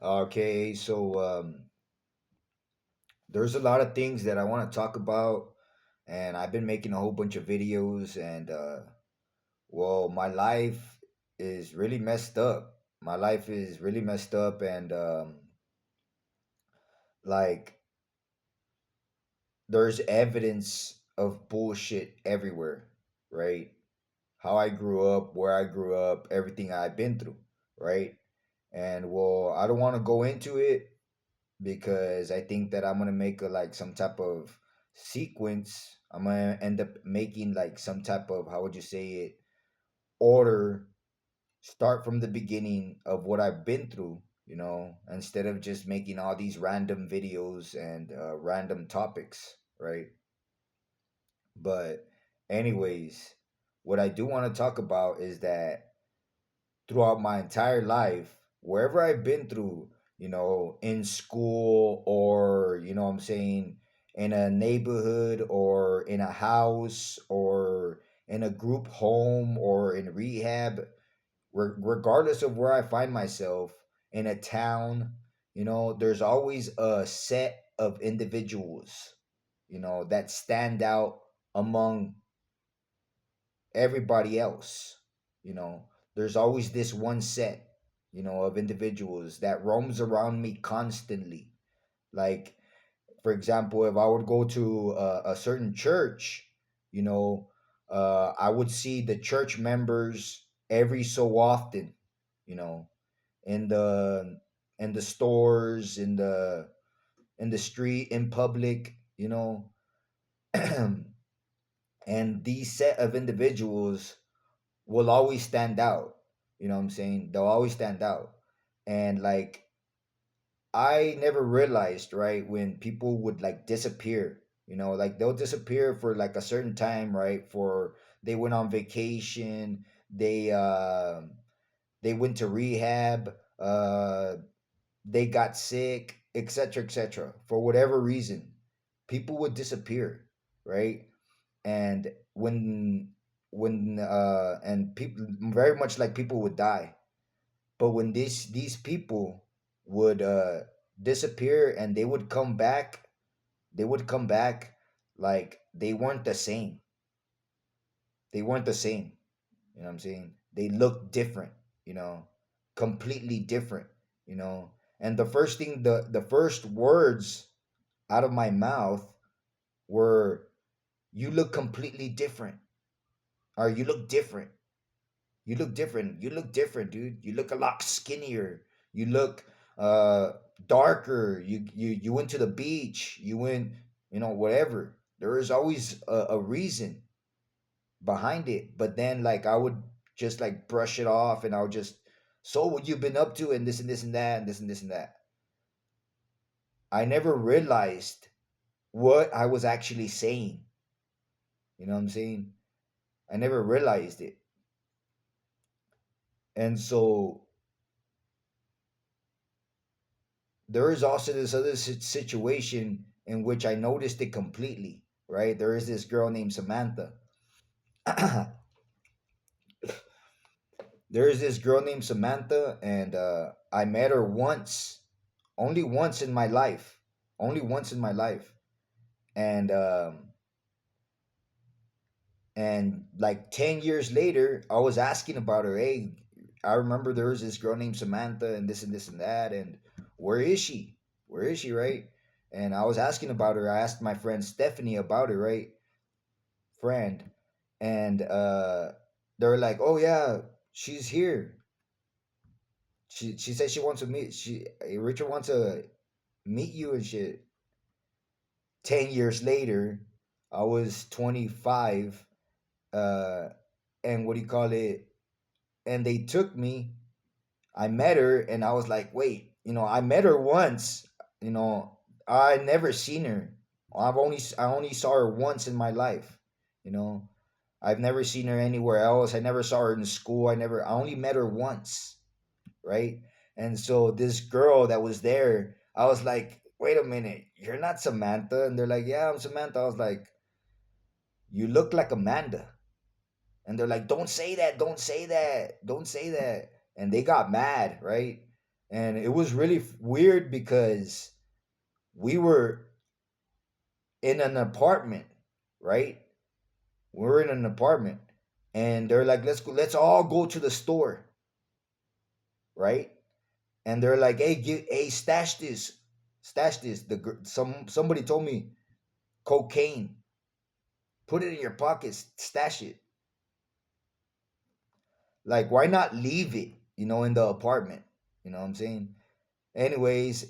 Okay, so there's a lot of things that I want to talk about, and I've been making a whole bunch of videos, and well, my life is really messed up. My life is really messed up, and like there's evidence of bullshit everywhere, right? How I grew up, where I grew up, everything I've been through, right? And well, I don't want to go into it because I think that I'm gonna make a like some type of sequence. I'm gonna end up making like some type of, how would you say it, order. Start from the beginning of what I've been through, instead of just making all these random videos and random topics, right? But anyways, what I do want to talk about is that throughout my entire life, wherever I've been through, in school or, what I'm saying, in a neighborhood or in a house or in a group home or in rehab, regardless of where I find myself in a town, there's always a set of individuals, that stand out among everybody else. You know, there's always this one set, of individuals that roams around me constantly. Like, for example, if I would go to a certain church, you know, I would see the church members every so often, you know, in the in the stores, in the street, in public, and these set of individuals will always stand out. You know what I'm saying? They'll always stand out. And like I never realized, right, when people would like disappear, like they'll disappear for like a certain time, right? For they went on vacation, they went to rehab, they got sick, etc., etc. For whatever reason, people would disappear, right? And and people very much like people would die, but when these people would disappear and they would come back like they weren't the same. They weren't the same. You know what I'm saying? They looked different, you know, completely different, you know. And the first words out of my mouth were, "You look completely different," or "You look different." You look different. You look different, dude. You look a lot skinnier. You look uh darker. You went to the beach. You went, whatever. There is always a reason behind it. But then like I would just like brush it off and I would just, so what you've been up to and this and this and that and this and this and that. I never realized what I was actually saying. You know what I'm saying? I never realized it. And so there is also this other situation in which I noticed it completely, right? There is this girl named Samantha. There is this girl named Samantha, and I met her once, only once in my life, only once in my life, and like 10 years later, I was asking about her. Hey, I remember there was this girl named Samantha, and this and this and that, and where is she? Where is she, right? And I was asking about her. I asked my friend Stephanie about her, right? Friend, and they were like, "Oh yeah, she's here. She said she wants to meet. Richard wants to meet you and shit." 10 years later, I was 25, uh, and what do you call it? And they took me. I met her, and I was like, "Wait, I met her once. You know, I never seen her. I only saw her once in my life. You know, I've never seen her anywhere else. I never saw her in school. I only met her once, right? And so this girl that was there, I was like, wait a minute, you're not Samantha. And they're like, yeah, I'm Samantha. I was like, you look like Amanda. And they're like, don't say that, don't say that, don't say that. And they got mad, right? And it was really weird because we were in an apartment, right? We're in an apartment, and they're like, "Let's go. Let's all go to the store," right? And they're like, hey, stash this." Somebody told me cocaine. Put it in your pockets, stash it. Like, why not leave it, in the apartment? You know what I'm saying? Anyways,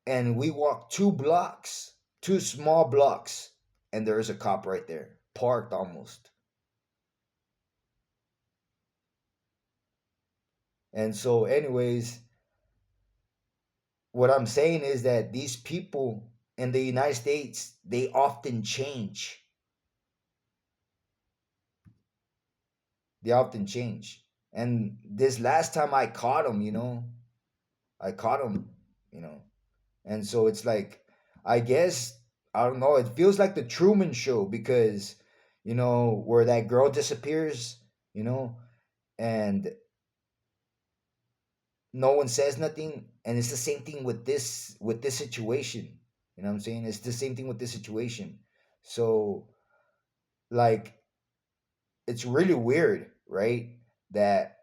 and we walked 2 blocks, 2 small blocks, and there is a cop right there, parked almost. And so, anyways, what I'm saying is that these people in the United States, they often change. They often change. And this last time I caught him, I caught him, you know. And so it's like, I guess, I don't know, it feels like the Truman Show because, where that girl disappears, you know, and no one says nothing. And it's the same thing with this situation. You know what I'm saying? It's the same thing with this situation. So, like, it's really weird, right? That,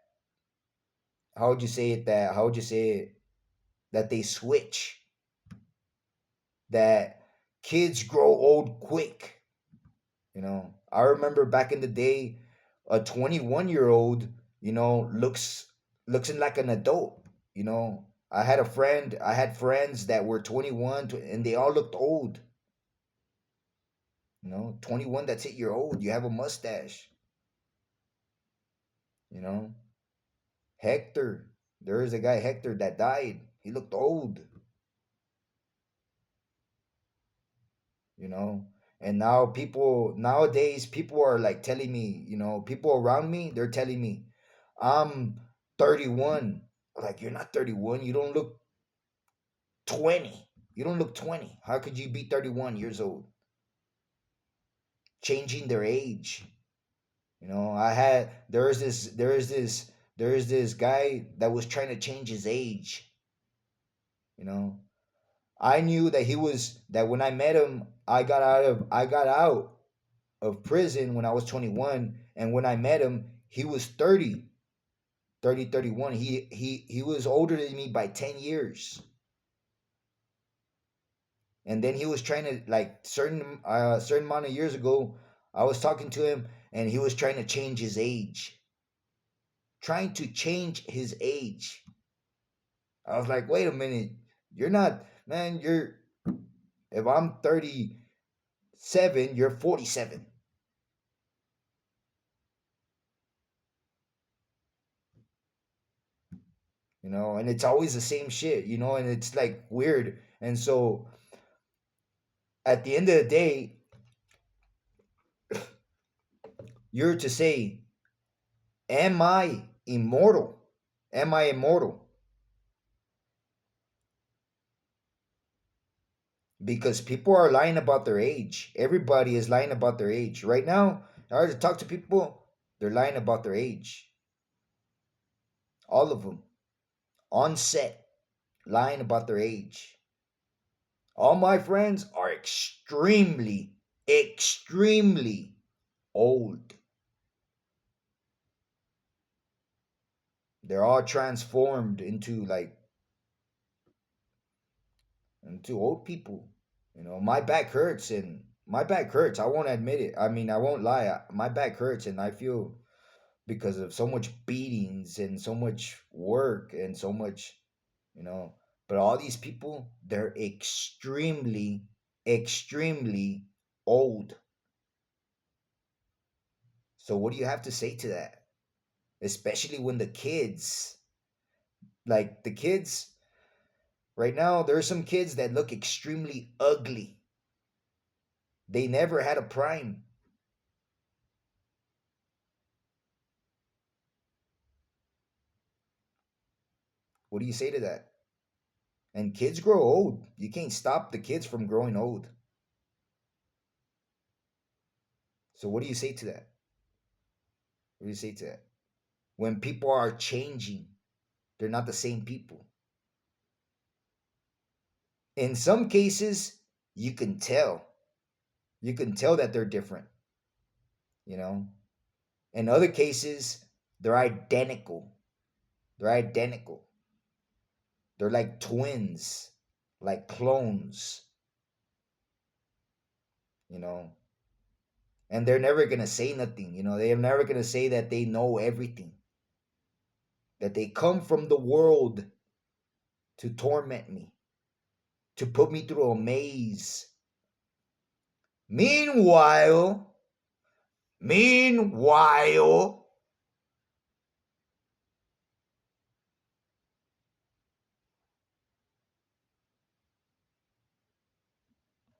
how would you say it, that they switch, that kids grow old quick. I remember back in the day, a 21-year-old, looks in like an adult. I had friends that were 21 and they all looked old. 21, that's it, you're old. You have a mustache. You know, Hector, there is a guy, Hector, that died. He looked old. you know and nowadays people are like telling me, people around me, they're telling me I'm 31. Like, you're not 31, you don't look 20. You don't look 20. How could you be 31 years old? Changing their age. I had there is this guy that was trying to change his age. you know I knew that when I met him, I got out of prison when I was 21, and when I met him, he was 30, 30, 31. He was older than me by 10 years. And then he was trying to, like, certain amount of years ago, I was talking to him and he was trying to change his age. Trying to change his age. I was like, "Wait a minute. You're not, man, if I'm 37, you're 47." And it's always the same shit, and it's like weird. And so at the end of the day, you're to say, am I immortal? Am I immortal? Because people are lying about their age. Everybody is lying about their age. Right now, I already talk to people, they're lying about their age. All of them. On set, lying about their age. All my friends are extremely, extremely old. They're all transformed into old people. My back hurts. I won't admit it. I mean, I won't lie. My back hurts, and I feel because of so much beatings and so much work and so much, you know. But all these people, they're extremely, extremely old. So what do you have to say to that? Especially when the kids right now, there are some kids that look extremely ugly. They never had a prime. What do you say to that? And kids grow old. You can't stop the kids from growing old. So what do you say to that? What do you say to that? When people are changing, they're not the same people. In some cases, you can tell. You can tell that they're different, you know? In other cases, they're identical. They're identical. They're like twins, like clones, you know? And they're never going to say nothing, you know? They're never going to say that they know everything, that they come from the world to torment me, to put me through a maze. Meanwhile, meanwhile,